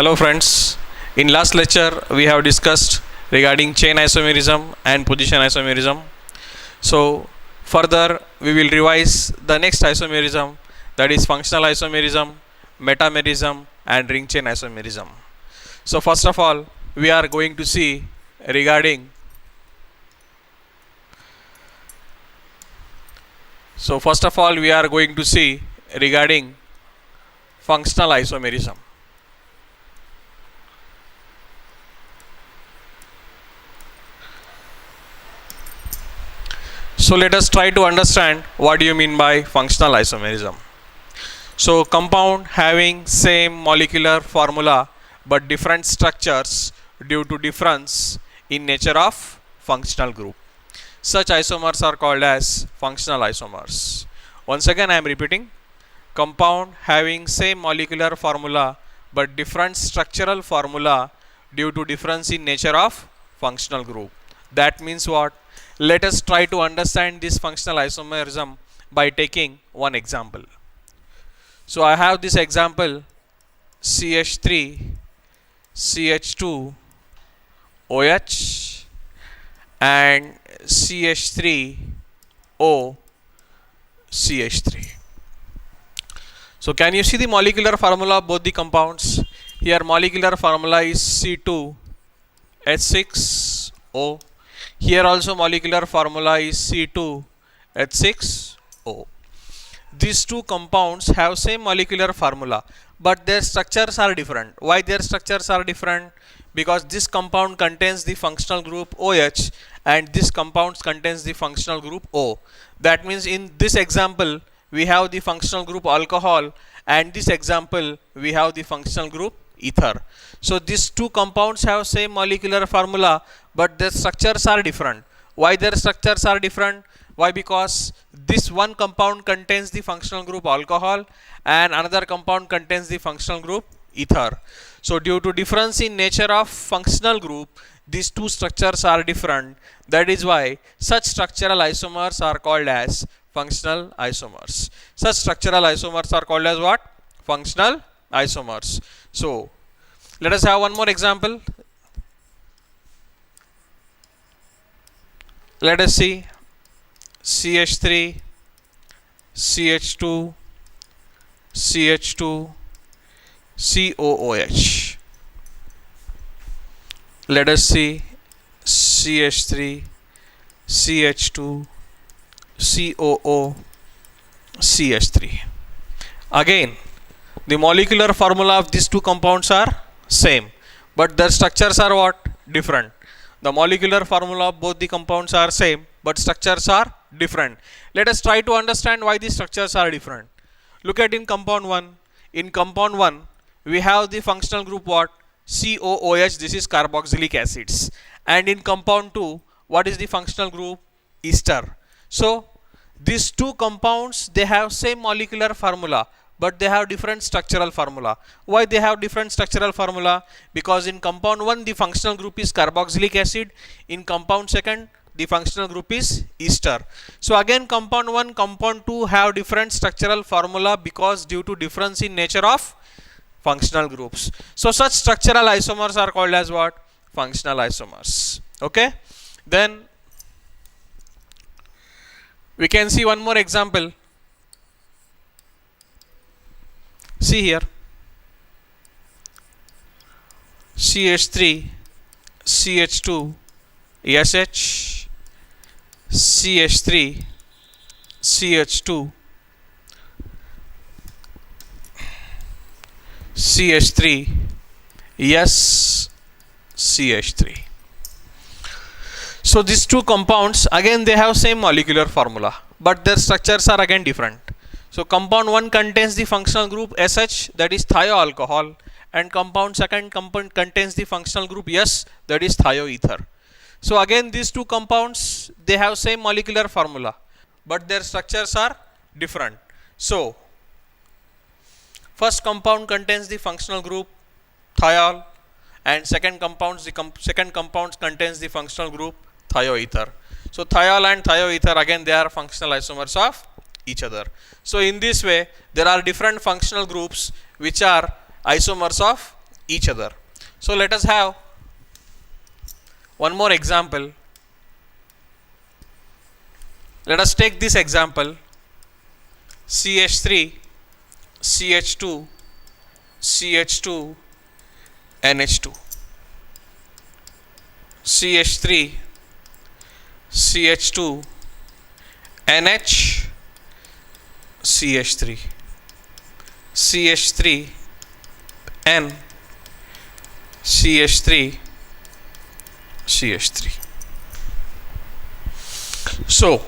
Hello friends, in last lecture we have discussed regarding chain isomerism and position isomerism. So further we will revise the next isomerism, that is functional isomerism, metamerism and ring chain isomerism. So first of all we are going to see regarding functional isomerism. So let us try to understand what do you mean by functional isomerism. So compound having same molecular formula but different structures due to difference in nature of functional group. Such isomers are called as functional isomers. Once again I am repeating, compound having same molecular formula but different structural formula due to difference in nature of functional group. That means what? Let us try to understand this functional isomerism by taking one example. So I have this example CH3 CH2 OH and CH3O CH3. So can you see the molecular formula of both the compounds? Here molecular formula is C2H6O. Here also molecular formula is C2H6O. These two compounds have same molecular formula but their structures are different. Why their structures are different? Because this compound contains the functional group OH and this compound contains the functional group O. That means in this example we have the functional group alcohol and this example we have the functional group ether. So these two compounds have same molecular formula but their structures are different. Why their structures are different? Why? Because this one compound contains the functional group alcohol and another compound contains the functional group ether. So due to difference in nature of functional group, these two structures are different. That is why such structural isomers are called as functional isomers. Such structural isomers are called as what? Functional isomers. So let us have one more example. Let us see CH3 CH2 CH2 COOH. Let us see CH3 CH2 COO CH3. Again the molecular formula of these two compounds are same but their structures are what? Different. The molecular formula of both the compounds are same but structures are different. Let us try to understand why these structures are different. Look at in compound 1. In compound 1 we have the functional group what? COOH, this is carboxylic acids. And in compound 2 what is the functional group? Ester. So these two compounds they have same molecular formula but they have different structural formula. Why they have different structural formula? Because in compound 1 the functional group is carboxylic acid, in compound 2 the functional group is ester. So again compound 1, compound 2 have different structural formula because due to difference in nature of functional groups. So such structural isomers are called as what? Functional isomers. Okay. Then we can see one more example. See here CH3 CH2 SH CH3 CH2 CH3 S CH3. So these two compounds again they have same molecular formula but their structures are again different. So compound 1 contains the functional group SH, that is thioalcohol, and compound 2 contains the functional group S, that is thioether. So again these two compounds they have same molecular formula but their structures are different. So first compound contains the functional group thiol and second compound contains the functional group thioether. So thiol and thioether again they are functional isomers of each other. So in this way there are different functional groups which are isomers of each other. So let us have one more example. Let us take this example: CH3, CH2, CH2, NH2. CH3, CH2, NH, CH3, CH3, N, CH3, CH3. So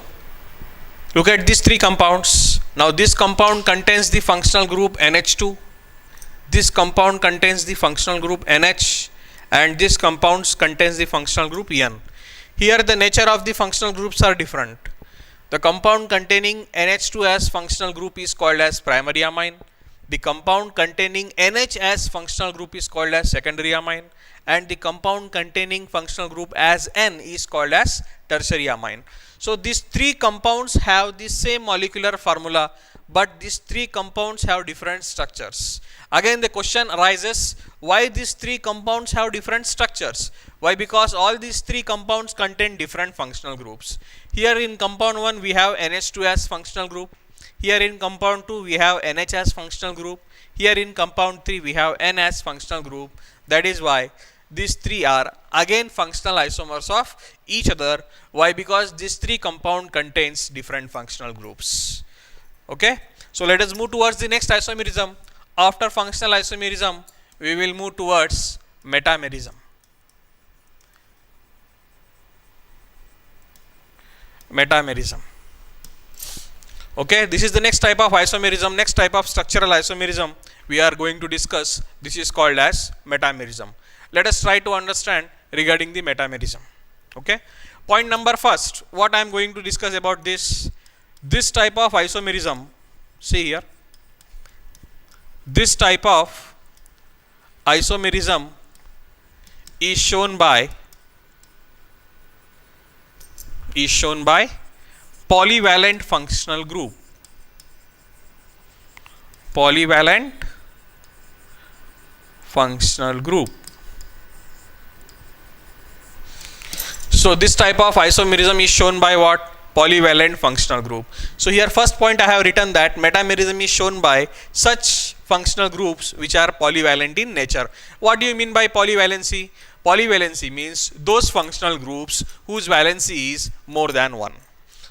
look at these three compounds. Now this compound contains the functional group NH2. This compound contains the functional group NH, and this compound contains the functional group N. Here the nature of the functional groups are different. The compound containing NH2 as functional group is called as primary amine. The compound containing NH as functional group is called as secondary amine, and the compound containing functional group as N is called as tertiary amine. So these three compounds have the same molecular formula, but these three compounds have different structures. Again the question arises, why these three compounds have different structures? Why? Because all these three compounds contain different functional groups. Here in compound 1 we have NH2 as functional group. Here in compound 2 we have NH as functional group. Here in compound 3 we have N as functional group. That is why these three are again functional isomers of each other. Why? Because these three compound contains different functional groups. Okay, so let us move towards the next isomerism. After functional isomerism we will move towards metamerism. Metamerism. Okay, this is the next type of isomerism, next type of structural isomerism we are going to discuss. This is called as metamerism. Let us try to understand regarding the metamerism. Okay, point number first, what I am going to discuss about this type of isomerism. See here, this type of isomerism is shown by polyvalent functional group. Polyvalent functional group. So this type of isomerism is shown by what? Polyvalent functional group. So here first point I have written that metamerism is shown by such functional groups which are polyvalent in nature. What do you mean by polyvalency? Polyvalency means those functional groups whose valency is more than 1.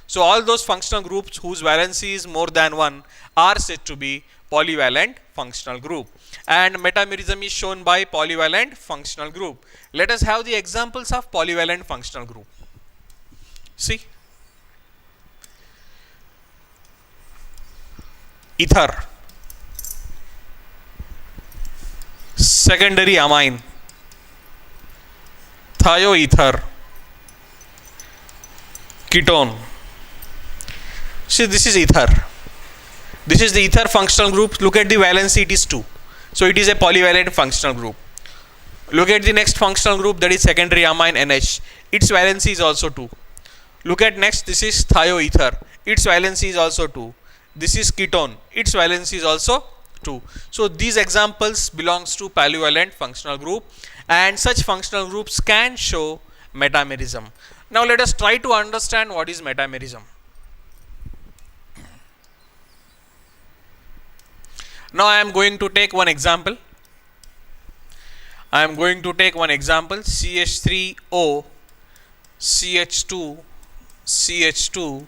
So all those functional groups whose valency is more than 1 are said to be polyvalent functional group, and metamerism is shown by polyvalent functional group. Let us have the examples of polyvalent functional group. See, ether, secondary amine, thioether, ketone. See, this is ether. This is the ether functional group. Look at the valency, it is 2. So it is a polyvalent functional group. Look at the next functional group, that is secondary amine NH. Its valency is also 2. Look at next, this is thioether. Its valency is also 2. This is ketone. Its valency is also 2. So these examples belongs to polyvalent functional group, and such functional groups can show metamerism. Now let us try to understand what is metamerism. Now I am going to take one example. CH3O, CH2, CH2,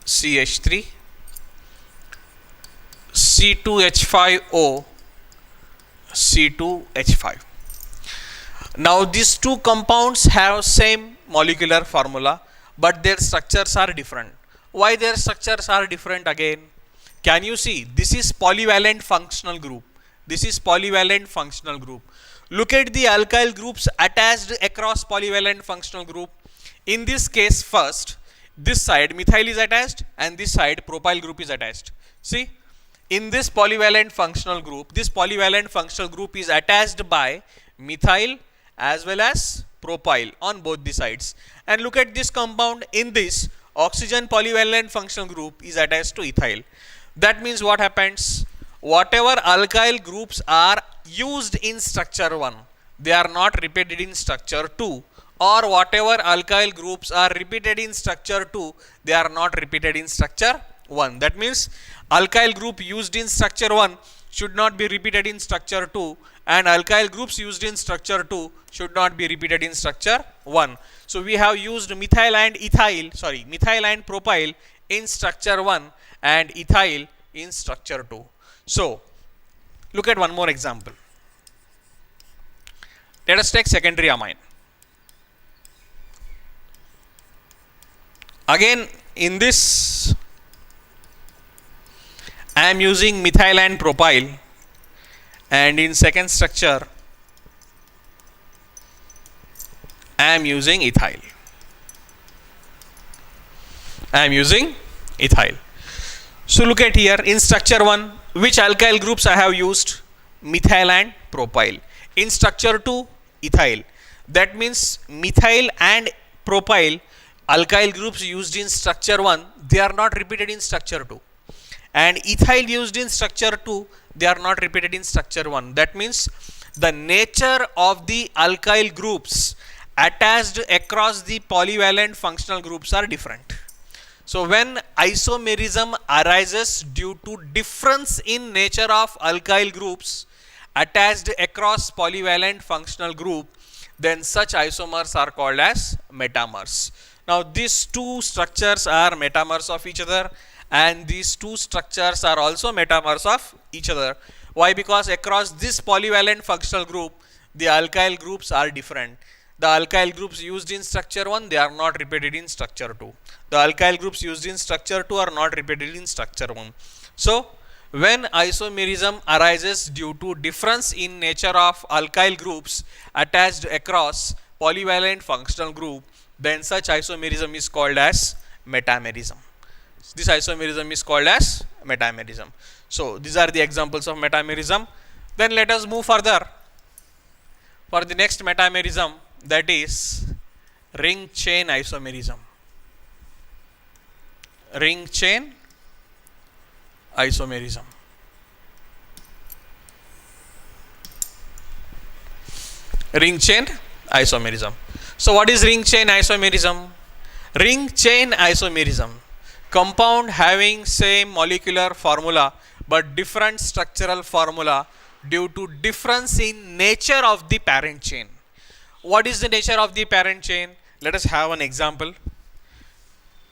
CH3, C2H5O, C2H5. Now these two compounds have same molecular formula, but their structures are different. Why their structures are different again? Can you see? This is polyvalent functional group. This is polyvalent functional group. Look at the alkyl groups attached across polyvalent functional group. In this case, first, this side methyl is attached and this side propyl group is attached. See, in this polyvalent functional group is attached by methyl as well as propyl on both the sides. And look at this compound. In this, oxygen polyvalent functional group is attached to ethyl. That means what happens? Whatever alkyl groups are used in structure 1, they are not repeated in structure 2, or whatever alkyl groups are repeated in structure 2, they are not repeated in structure 1. That means alkyl group used in structure 1 should not be repeated in structure 2, and alkyl groups used in structure 2 should not be repeated in structure 1. So we have used methyl and propyl in structure 1 and ethyl in structure 2. So look at one more example. Let us take secondary amine. Again, in this I am using methyl and propyl, and in second structure I am using ethyl. So look at here, in structure 1, which alkyl groups I have used? Methyl and propyl. In structure 2, ethyl. That means methyl and propyl alkyl groups used in structure 1, they are not repeated in structure 2. And ethyl used in structure 2, they are not repeated in structure 1. That means the nature of the alkyl groups attached across the polyvalent functional groups are different. So when isomerism arises due to difference in nature of alkyl groups attached across polyvalent functional group, then such isomers are called as metamers. Now these two structures are metamers of each other, and these two structures are also metamers of each other. Why? Because across this polyvalent functional group, the alkyl groups are different. The alkyl groups used in structure 1, they are not repeated in structure 2. The alkyl groups used in structure 2 are not repeated in structure 1. So when isomerism arises due to difference in nature of alkyl groups attached across polyvalent functional group, then such isomerism is called as metamerism. This isomerism is called as metamerism. So these are the examples of metamerism. Then let us move further for the next metamerism, that is ring chain isomerism. Ring chain isomerism. Ring chain isomerism. So what is ring chain isomerism? Ring chain isomerism, compound having same molecular formula but different structural formula due to difference in nature of the parent chain. What is the nature of the parent chain? Let us have an example.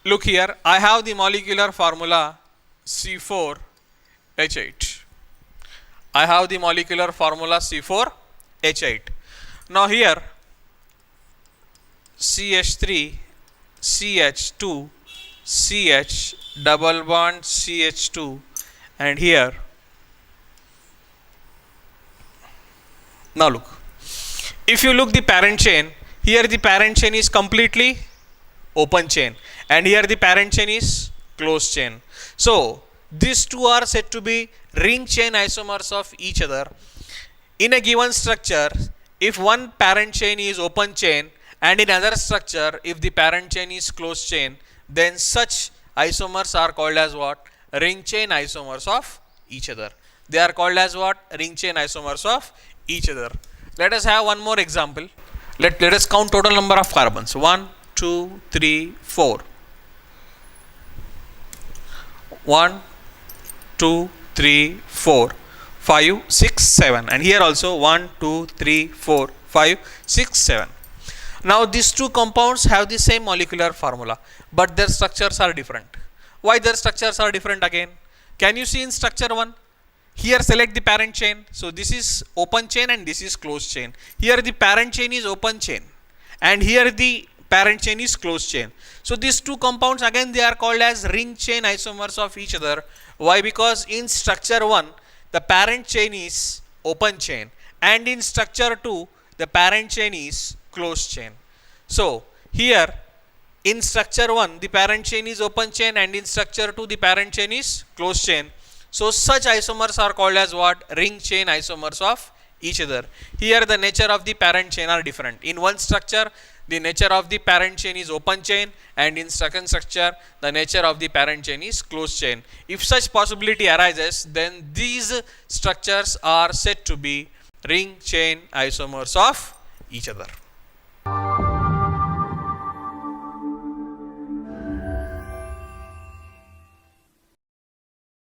Look here, I have the molecular formula C4H8. I have the molecular formula C4H8. Now here CH3, CH2, CH, double bond CH2, and here, now look, if you look the parent chain, here the parent chain is completely open chain, and here the parent chain is closed chain. So these two are said to be ring chain isomers of each other. In a given structure, if one parent chain is open chain and in another structure if the parent chain is closed chain, then such isomers are called as what? Ring chain isomers of each other. They are called as what? Ring chain isomers of each other. Let us have one more example. Let us count total number of carbons. 1, 2, 3, 4. 1, 2, 3, 4, 5, 6, 7. And here also 1, 2, 3, 4, 5, 6, 7. Now these two compounds have the same molecular formula, but their structures are different. Why their structures are different again? Can you see in structure 1? Here select the parent chain. So this is open chain and this is closed chain. Here the parent chain is open chain and here the parent chain is closed chain. So these two compounds again they are called as ring chain isomers of each other. Why? Because in structure 1 the parent chain is open chain and in structure 2 the parent chain is closed chain. So here in structure 1 the parent chain is open chain and in structure 2 the parent chain is closed chain. So such isomers are called as what? Ring chain isomers of each other. Here the nature of the parent chain are different. In one structure the nature of the parent chain is open chain and in second structure the nature of the parent chain is closed chain. If such possibility arises, then these structures are said to be ring chain isomers of each other.